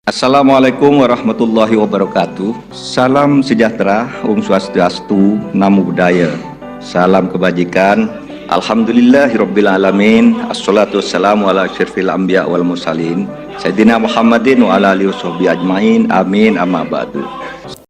Assalamualaikum warahmatullahi wabarakatuh. Salam sejahtera, Om Swastiastu, Namo Buddhaya. Salam kebajikan. Alhamdulillahirabbil alamin. Assalatu wassalamu ala asyrafil anbiya wal mursalin Sayyidina Muhammadin wa ala alihi washabihi ajmain. Amin amma ba'du.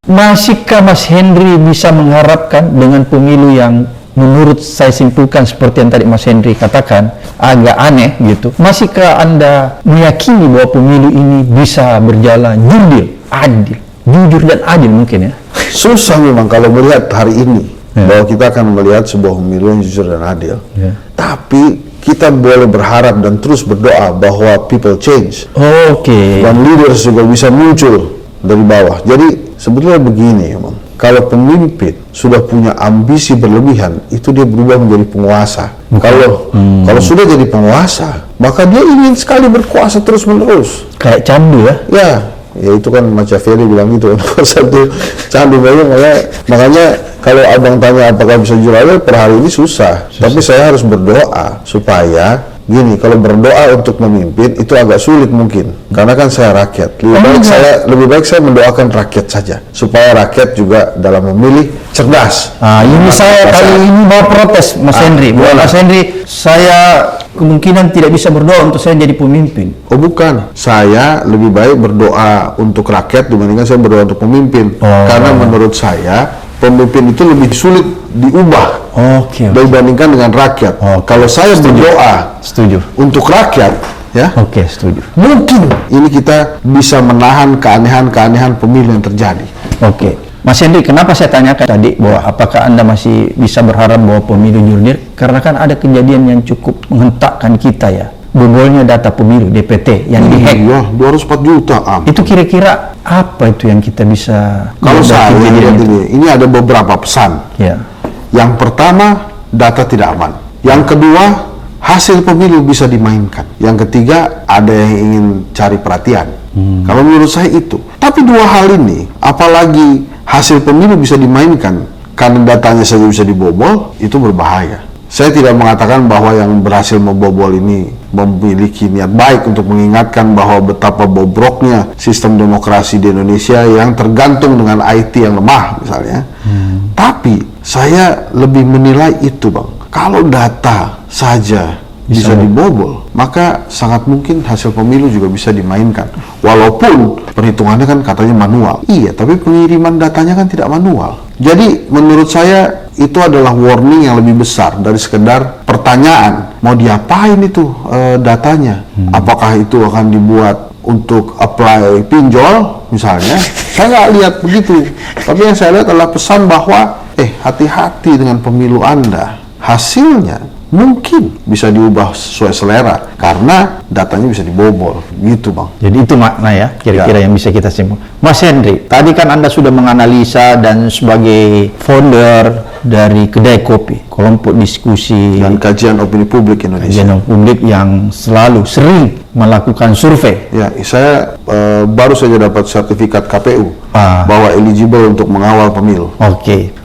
Masihkah Mas Henry bisa mengharapkan dengan pemilu yang menurut saya simpulkan seperti yang tadi Mas Henry katakan agak aneh gitu? Masihkah Anda meyakini bahwa pemilu ini bisa berjalan jujur dan adil mungkin ya? Susah memang kalau melihat hari ini bahwa kita akan melihat sebuah pemilu yang jujur dan adil. Tapi kita boleh berharap dan terus berdoa bahwa people change. Dan leaders juga bisa muncul dari bawah. Jadi sebetulnya begini, Bang. Kalau pemimpin sudah punya ambisi berlebihan, itu dia berubah menjadi penguasa. Kalau sudah jadi penguasa, maka dia ingin sekali berkuasa terus menerus. Kayak candu ya? Ya itu kan Machiavelli bilang gitu. Satu candu makanya kalau abang tanya apakah bisa jujur adil, per hari ini susah. Tapi saya harus berdoa supaya gini, kalau berdoa untuk memimpin itu agak sulit mungkin, karena kan saya rakyat. Lebih baik saya mendoakan rakyat saja, supaya rakyat juga dalam memilih cerdas. Ini saya kali ini mau protes Mas Henry. Mas Henry, saya kemungkinan tidak bisa berdoa untuk saya jadi pemimpin. Oh bukan, saya lebih baik berdoa untuk rakyat dibandingkan saya berdoa untuk pemimpin. Karena menurut saya pemimpin itu lebih sulit diubah dibandingkan dengan rakyat. Kalau saya berdoa untuk rakyat, ya, setuju. Mungkin ini kita bisa menahan keanehan-keanehan pemilu yang terjadi. Mas Henry, kenapa saya tanyakan tadi bahwa apakah Anda masih bisa berharap bahwa pemilu jurdil? Karena kan ada kejadian yang cukup menghentakkan kita ya. Bobolnya data pemilu DPT yang dihack. Iya, 204 juta. Itu kira-kira apa itu yang kita bisa? Kalau saya lihat ini ada beberapa pesan. Yang pertama, data tidak aman. Yang kedua, hasil pemilu bisa dimainkan. Yang ketiga, ada yang ingin cari perhatian. Kalau menurut saya itu. Tapi dua hal ini, apalagi hasil pemilu bisa dimainkan karena datanya saja bisa dibobol, itu berbahaya. Saya tidak mengatakan bahwa yang berhasil membobol ini memiliki niat baik untuk mengingatkan bahwa betapa bobroknya sistem demokrasi di Indonesia yang tergantung dengan IT yang lemah misalnya. Tapi saya lebih menilai itu, Bang. Kalau data saja bisa dibobol, maka sangat mungkin hasil pemilu juga bisa dimainkan. Walaupun perhitungannya kan katanya manual. Iya, tapi pengiriman datanya kan tidak manual. Jadi menurut saya itu adalah warning yang lebih besar dari sekedar pertanyaan mau diapain itu datanya. Apakah itu akan dibuat untuk apply pinjol misalnya? Saya nggak lihat begitu. Tapi yang saya lihat adalah pesan bahwa hati-hati dengan pemilu Anda. Hasilnya mungkin bisa diubah sesuai selera karena datanya bisa dibobol gitu, Bang. Jadi itu makna ya kira-kira yang bisa kita simpulkan. Mas Henry, tadi kan Anda sudah menganalisa dan sebagai founder dari kedai kopi, kelompok diskusi dan kajian opini publik Indonesia. Kajian opini publik yang selalu sering melakukan survei. Ya, saya baru saja dapat sertifikat KPU bahwa eligible untuk mengawal pemilu.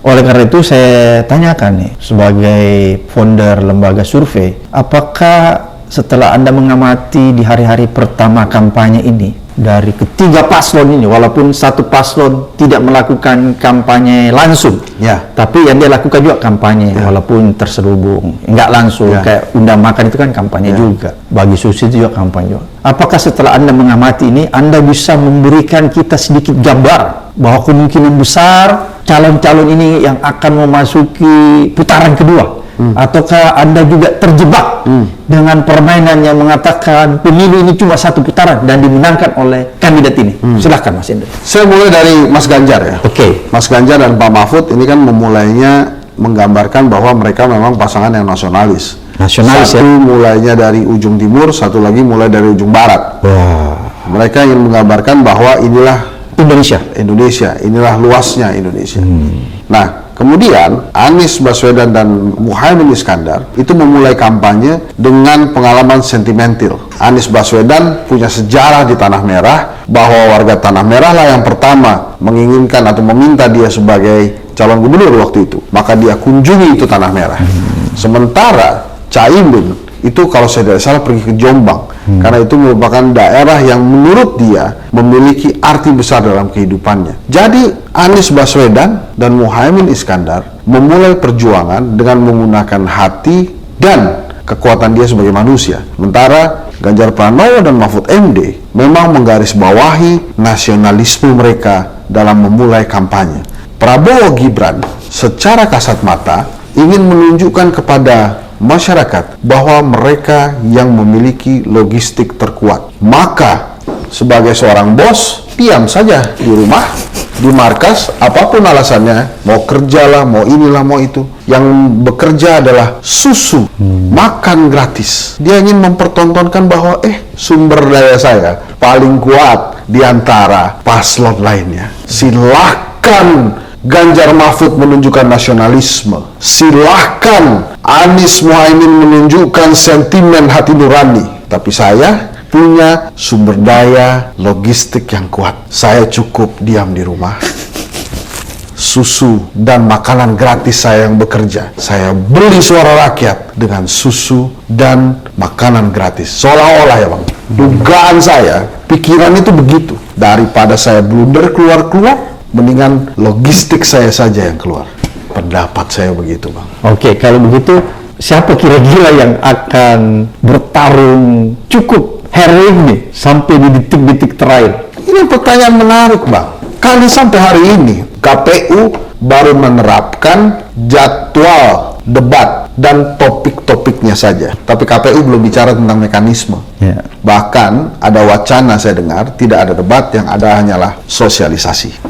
Oleh karena itu saya tanyakan nih, sebagai founder lembaga survei, apakah setelah Anda mengamati di hari-hari pertama kampanye ini, dari ketiga paslon ini, walaupun satu paslon tidak melakukan kampanye langsung, tapi yang dia lakukan juga kampanye, walaupun terselubung, nggak langsung, kayak undang makan itu kan kampanye juga, bagi susu itu juga kampanye juga. Apakah setelah Anda mengamati ini, Anda bisa memberikan kita sedikit gambar bahwa kemungkinan besar calon-calon ini yang akan memasuki putaran kedua? Ataukah Anda juga terjebak dengan permainan yang mengatakan pemilu ini cuma satu putaran dan dimenangkan oleh kandidat ini? Silahkan Mas Indra. Saya mulai dari Mas Ganjar ya. Mas Ganjar dan Pak Mahfud ini kan memulainya menggambarkan bahwa mereka memang pasangan yang nasionalis. Satu mulainya dari ujung timur, satu lagi mulai dari ujung barat. Mereka ingin menggambarkan bahwa inilah Indonesia, inilah luasnya Indonesia. Nah, kemudian Anies Baswedan dan Muhaimin Iskandar itu memulai kampanye dengan pengalaman sentimental. Anies Baswedan punya sejarah di Tanah Merah, bahwa warga Tanah Merah lah yang pertama menginginkan atau meminta dia sebagai calon gubernur waktu itu. Maka dia kunjungi itu Tanah Merah. Sementara Caimin itu kalau saya tidak salah pergi ke Jombang, karena itu merupakan daerah yang menurut dia memiliki arti besar dalam kehidupannya. Jadi Anies Baswedan dan Muhaimin Iskandar memulai perjuangan dengan menggunakan hati dan kekuatan dia sebagai manusia. Sementara Ganjar Pranowo dan Mahfud MD memang menggarisbawahi nasionalisme mereka dalam memulai kampanye. Prabowo Gibran secara kasat mata ingin menunjukkan kepada masyarakat bahwa mereka yang memiliki logistik terkuat. Maka sebagai seorang bos, diam saja di rumah, di markas, apapun alasannya, mau kerja lah, mau inilah, mau itu. Yang bekerja adalah susu, makan gratis. Dia ingin mempertontonkan bahwa sumber daya saya paling kuat di antara paslon lainnya. Silahkan Ganjar Mahfud menunjukkan nasionalisme. Silahkan Anies Muhaimin menunjukkan sentimen hati nurani. Tapi saya punya sumber daya logistik yang kuat. Saya cukup diam di rumah. Susu dan makanan gratis saya yang bekerja. Saya beli suara rakyat dengan susu dan makanan gratis. Seolah-olah ya Bang, dugaan saya, pikiran itu begitu. Daripada saya blunder keluar-keluar, mendingan logistik saya saja yang keluar. Pendapat saya begitu Bang. Oke, kalau begitu siapa kira-kira yang akan bertarung cukup heroik nih sampai di detik-detik terakhir? Ini pertanyaan menarik Bang. Karena sampai hari ini KPU baru menerapkan jadwal debat dan topik-topiknya saja. Tapi KPU belum bicara tentang mekanisme. Ya. Bahkan ada wacana saya dengar tidak ada debat, yang ada hanyalah sosialisasi.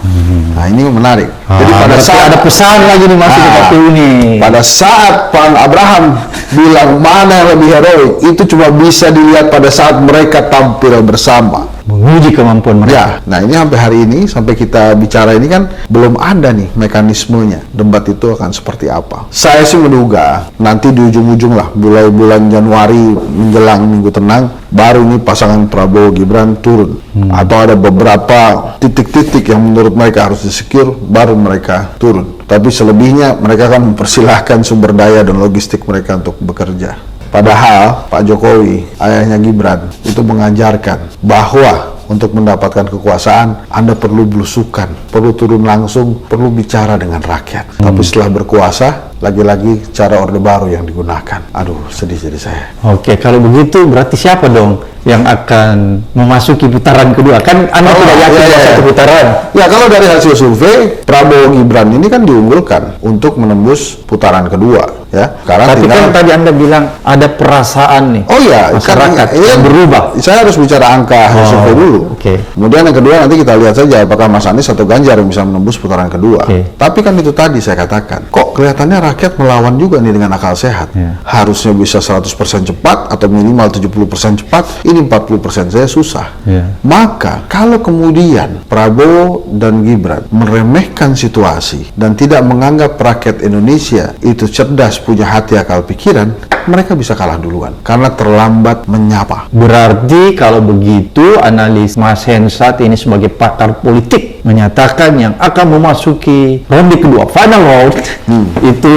Nah ini menarik. Jadi pada saat ada pesan lagi nih masuk ke KPU nih. Pada saat Pak Abraham bilang mana yang lebih heroik, itu cuma bisa dilihat pada saat mereka tampil bersama. Menguji kemampuan mereka. Ya, nah ini sampai hari ini, sampai kita bicara ini kan belum ada nih mekanismenya. Debat itu akan seperti apa. Saya sih menduga nanti di ujung-ujung lah, mulai bulan Januari menjelang Minggu Tenang, baru ini pasangan Prabowo Gibran turun. Atau ada beberapa titik-titik yang menurut mereka harus di-secure, baru mereka turun. Tapi selebihnya mereka akan mempersilahkan sumber daya dan logistik mereka untuk bekerja. Padahal Pak Jokowi, ayahnya Gibran, itu mengajarkan bahwa untuk mendapatkan kekuasaan, Anda perlu belusukan, perlu turun langsung, perlu bicara dengan rakyat. Tapi setelah berkuasa, lagi-lagi cara Orde Baru yang digunakan. Aduh, sedih jadi saya. Oke, kalau begitu berarti siapa dong yang akan memasuki putaran kedua? Kan Anda tidak yakin satu putaran. Ya, kalau dari hasil survei, Prabowo Gibran ini kan diunggulkan untuk menembus putaran kedua, ya. Karena tapi kan tadi Anda bilang ada perasaan nih. Oh iya, masyarakat yang berubah. Saya harus bicara angka hasil survei dulu. Oke. Kemudian yang kedua nanti kita lihat saja apakah Mas Anies atau Ganjar yang bisa menembus putaran kedua. Tapi kan itu tadi saya katakan, kok kelihatannya rakyat melawan juga nih dengan akal sehat. Harusnya bisa 100% cepat atau minimal 70% cepat, ini 40% saya susah. Maka kalau kemudian Prabowo dan Gibran meremehkan situasi dan tidak menganggap rakyat Indonesia itu cerdas, punya hati, akal, pikiran, mereka bisa kalah duluan karena terlambat menyapa. Berarti kalau begitu analis Mas Hensat ini sebagai pakar politik menyatakan yang akan memasuki ronde kedua, final round, itu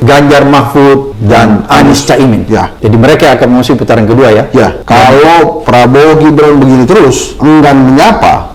Ganjar Mahfud dan Anies Caimin. Ya. Jadi mereka akan memasuki putaran kedua ya? Ya. Kalau Prabowo Gibran begini terus, enggan menyapa,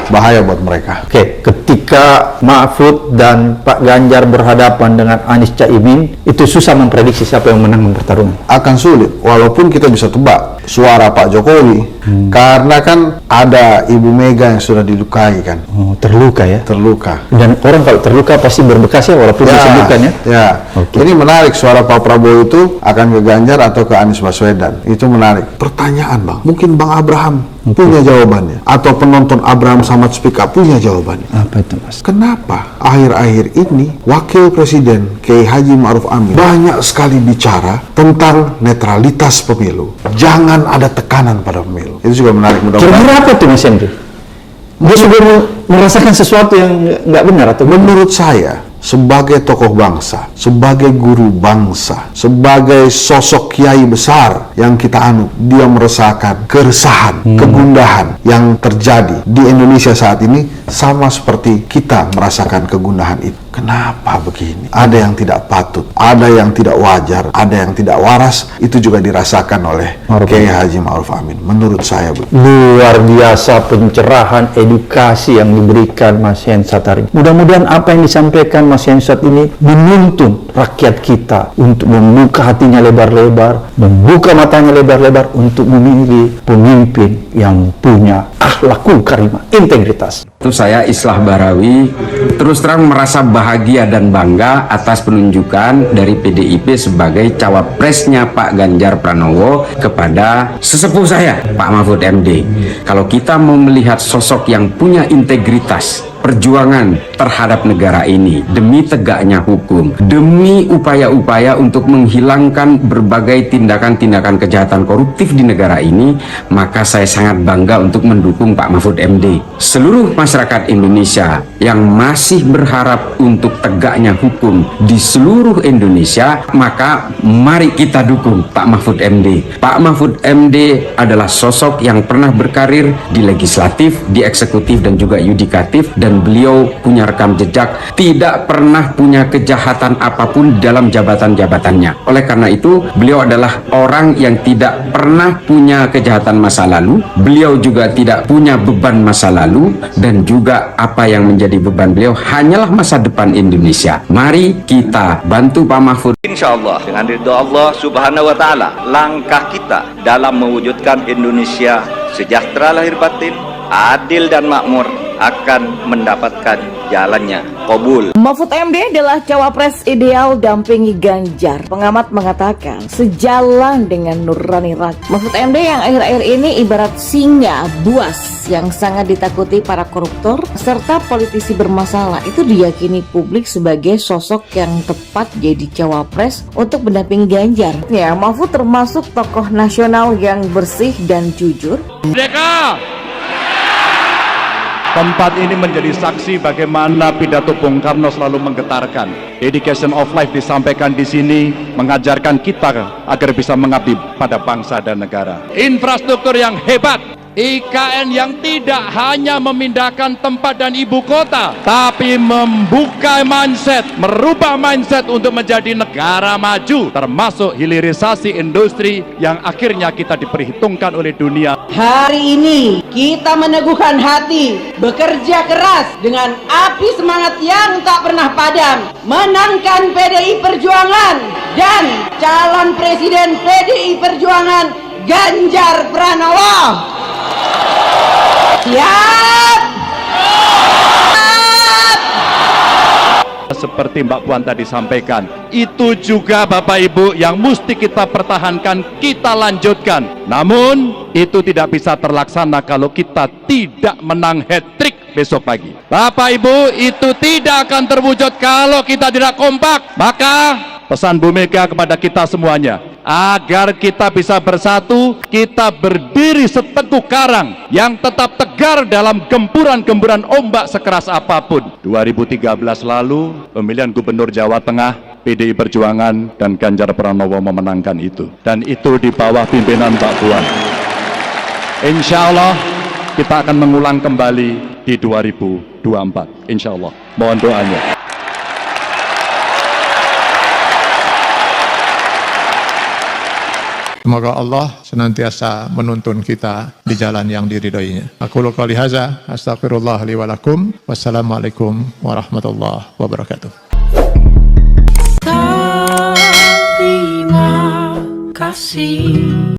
bahaya buat mereka. Oke, ketika Mahfud dan Pak Ganjar berhadapan dengan Anies Caimin, itu susah memprediksi siapa yang menang pertarungan. Akan sulit, walaupun kita bisa tebak suara Pak Jokowi, karena kan ada Ibu Mega yang sudah dilukai kan. Oh, terluka ya? Terluka. Dan orang kalau terluka pasti berbekas ya, walaupun disebutkan ya? Ya. Oke. Ini menarik, suara Pak Prabowo itu akan ke Ganjar atau ke Anies Baswedan. Itu menarik. Pertanyaan Bang, mungkin Bang Abraham punya jawabannya, atau penonton Abraham Samad Speak Up punya jawabannya. Apa itu Mas? Kenapa akhir-akhir ini Wakil Presiden Kiai Haji Ma'ruf Amin banyak sekali bicara tentang netralitas pemilu, jangan ada tekanan pada pemilu. Itu juga menarik. Kira-kira apa tuh Mas Henry? Dia sudah merasakan sesuatu yang nggak benar atau menurut saya sebagai tokoh bangsa, sebagai guru bangsa, sebagai sosok kiai besar yang kita anut, dia merasakan keresahan, kegundahan yang terjadi di Indonesia saat ini, sama seperti kita merasakan kegundahan itu. Kenapa begini? Ada yang tidak patut, ada yang tidak wajar, ada yang tidak waras. Itu juga dirasakan oleh Kiai Haji Ma'ruf Amin. Menurut saya luar biasa pencerahan, edukasi yang diberikan Mas Hensat hari ini. Mudah-mudahan apa yang disampaikan Mas Hensat ini menuntun rakyat kita untuk membuka hatinya lebar-lebar, membuka matanya lebar-lebar untuk memilih pemimpin yang punya akhlakul karimah, integritas. Itu saya Islah Barawi terus terang merasa bahagia dan bangga atas penunjukan dari PDIP sebagai cawapresnya Pak Ganjar Pranowo kepada sesepuh saya Pak Mahfud MD. Kalau kita mau melihat sosok yang punya integritas, perjuangan terhadap negara ini demi tegaknya hukum, demi upaya-upaya untuk menghilangkan berbagai tindakan-tindakan kejahatan koruptif di negara ini, maka saya sangat bangga untuk mendukung Pak Mahfud MD. Seluruh masyarakat Indonesia yang masih berharap untuk tegaknya hukum di seluruh Indonesia, maka mari kita dukung Pak Mahfud MD. Pak Mahfud MD adalah sosok yang pernah berkarir di legislatif, di eksekutif dan juga yudikatif, dan beliau punya rekam jejak tidak pernah punya kejahatan apapun dalam jabatan-jabatannya. Oleh karena itu, beliau adalah orang yang tidak pernah punya kejahatan masa lalu. Beliau juga tidak punya beban masa lalu, dan juga apa yang menjadi beban beliau hanyalah masa depan Indonesia. Mari kita bantu Pak Mahfud. Insya Allah dengan ridho Allah Subhanahu wa Ta'ala, langkah kita dalam mewujudkan Indonesia sejahtera lahir batin, adil dan makmur akan mendapatkan jalannya. Qabul. Mahfud MD adalah cawapres ideal dampingi Ganjar. Pengamat mengatakan sejalan dengan nurani rakyat. Mahfud MD yang akhir-akhir ini ibarat singa buas yang sangat ditakuti para koruptor serta politisi bermasalah, itu diyakini publik sebagai sosok yang tepat jadi cawapres untuk mendampingi Ganjar. Ya, Mahfud termasuk tokoh nasional yang bersih dan jujur. Merdeka! Tempat ini menjadi saksi bagaimana pidato Bung Karno selalu menggetarkan. Dedication of life disampaikan di sini, mengajarkan kita agar bisa mengabdi pada bangsa dan negara. Infrastruktur yang hebat, IKN yang tidak hanya memindahkan tempat dan ibu kota, tapi membuka mindset, merubah mindset untuk menjadi negara maju, termasuk hilirisasi industri yang akhirnya kita diperhitungkan oleh dunia. Hari ini kita meneguhkan hati, bekerja keras dengan api semangat yang tak pernah padam, menangkan PDI Perjuangan dan calon presiden PDI Perjuangan Ganjar Pranowo. Siap! Seperti Mbak Puan tadi sampaikan, itu juga Bapak Ibu yang mesti kita pertahankan, kita lanjutkan. Namun itu tidak bisa terlaksana kalau kita tidak menang hat-trick besok pagi. Bapak Ibu, itu tidak akan terwujud kalau kita tidak kompak. Maka pesan Bu Mega kepada kita semuanya, agar kita bisa bersatu, kita berdiri seteguh karang yang tetap tegar dalam gempuran-gempuran ombak sekeras apapun. 2013 lalu, pemilihan Gubernur Jawa Tengah, PDI Perjuangan dan Ganjar Pranowo memenangkan itu. Dan itu di bawah pimpinan Mbak Puan. Insya Allah kita akan mengulang kembali di 2024. Insya Allah. Mohon doanya. Semoga Allah senantiasa menuntun kita di jalan yang diridhoinya. Aku qouli hadza, astaghfirullah li wa lakum. Wassalamualaikum warahmatullahi wabarakatuh. Terima kasih.